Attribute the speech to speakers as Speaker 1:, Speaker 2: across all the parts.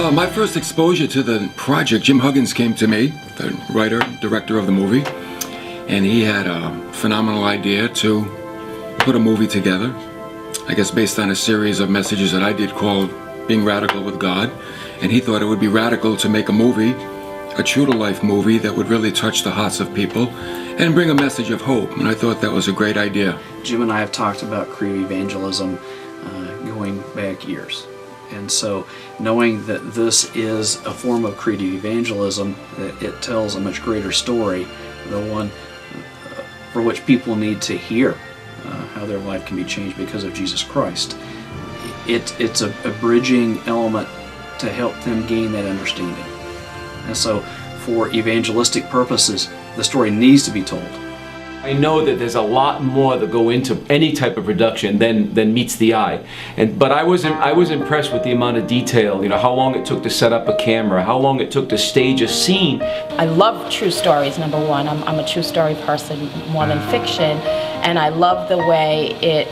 Speaker 1: My first exposure to the project, Jim Huggins came to me, the writer, director of the movie, and he had a phenomenal idea to put a movie together, I guess based on a series of messages that I did called Being Radical with God, and he thought it would be radical to make a movie, a true-to-life movie that would really touch the hearts of people and bring a message of hope, and I thought that was a great idea.
Speaker 2: Jim and I have talked about creative evangelism going back years. And so knowing that this is a form of creative evangelism, that it tells a much greater story, the one for which people need to hear how their life can be changed because of Jesus Christ. It's a bridging element to help them gain that understanding. And so for evangelistic purposes, the story needs to be told.
Speaker 3: I know that there's a lot more that go into any type of production than meets the eye. But I was impressed with the amount of detail, how long it took to set up a camera, how long it took to stage a scene.
Speaker 4: I love true stories, number one. I'm a true story person more than fiction. And I love the way it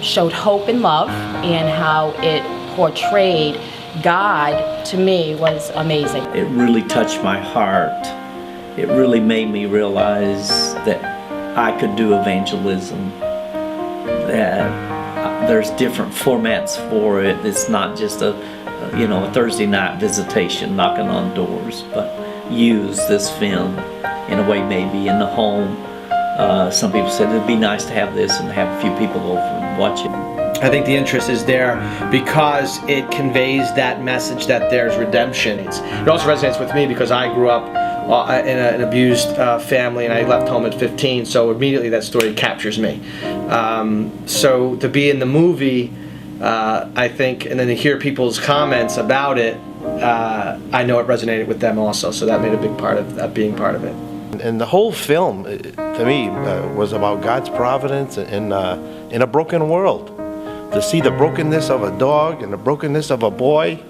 Speaker 4: showed hope and love, and how it portrayed God, to me, was amazing.
Speaker 5: It really touched my heart. It really made me realize that I could do evangelism, that there's different formats for it. It's not just a Thursday night visitation knocking on doors, but use this film in a way maybe in the home. Some people said it'd be nice to have this and have a few people over and watch it.
Speaker 6: I think the interest is there because it conveys that message that there's redemption. It also resonates with me because I grew up in an abused family, and I left home at 15, so immediately that story captures me. So to be in the movie, I think, and then to hear people's comments about it, I know it resonated with them also, so that made a big part of that, being part of it.
Speaker 7: And the whole film, to me, was about God's providence in a broken world. To see the brokenness of a dog and the brokenness of a boy,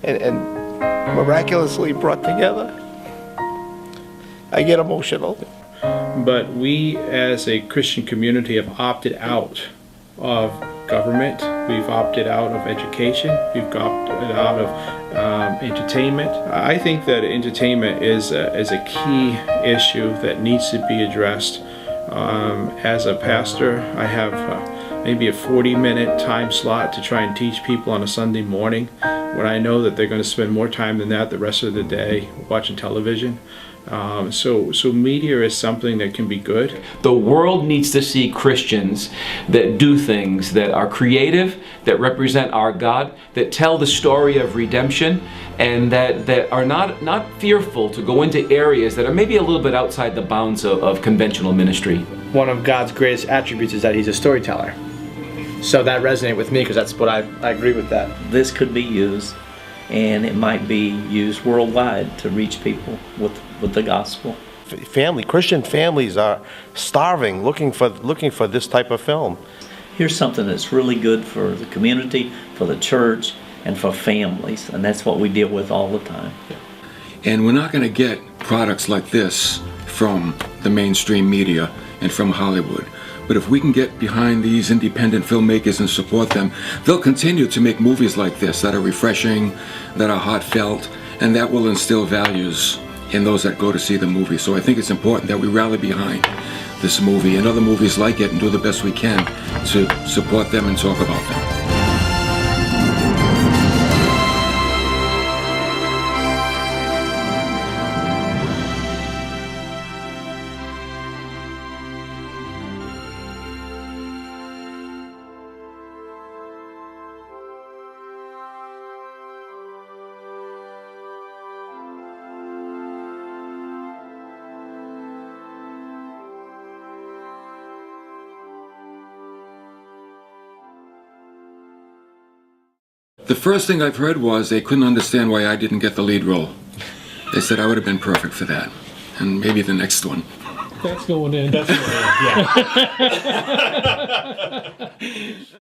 Speaker 7: and miraculously brought together. I get emotional.
Speaker 8: But we as a Christian community have opted out of government. We've opted out of education. We've opted out of entertainment. I think that entertainment is a key issue that needs to be addressed. As a pastor, I have maybe a 40-minute time slot to try and teach people on a Sunday morning, when I know that they're going to spend more time than that the rest of the day watching television. So media is something that can be good.
Speaker 3: The world needs to see Christians that do things that are creative, that represent our God, that tell the story of redemption, and that are not fearful to go into areas that are maybe a little bit outside the bounds of conventional ministry.
Speaker 6: One of God's greatest attributes is that He's a storyteller. So that resonated with me because that's what I agree with that.
Speaker 5: This could be used, and it might be used worldwide to reach people with the gospel.
Speaker 7: Christian families are starving, looking for this type of film.
Speaker 5: Here's something that's really good for the community, for the church, and for families, and that's what we deal with all the time.
Speaker 1: And we're not going to get products like this from the mainstream media and from Hollywood. But if we can get behind these independent filmmakers and support them, they'll continue to make movies like this that are refreshing, that are heartfelt, and that will instill values in those that go to see the movie. So I think it's important that we rally behind this movie and other movies like it and do the best we can to support them and talk about them. The first thing I've heard was they couldn't understand why I didn't get the lead role. They said I would have been perfect for that, and maybe the next one.
Speaker 9: That's going in. That's going in, yeah.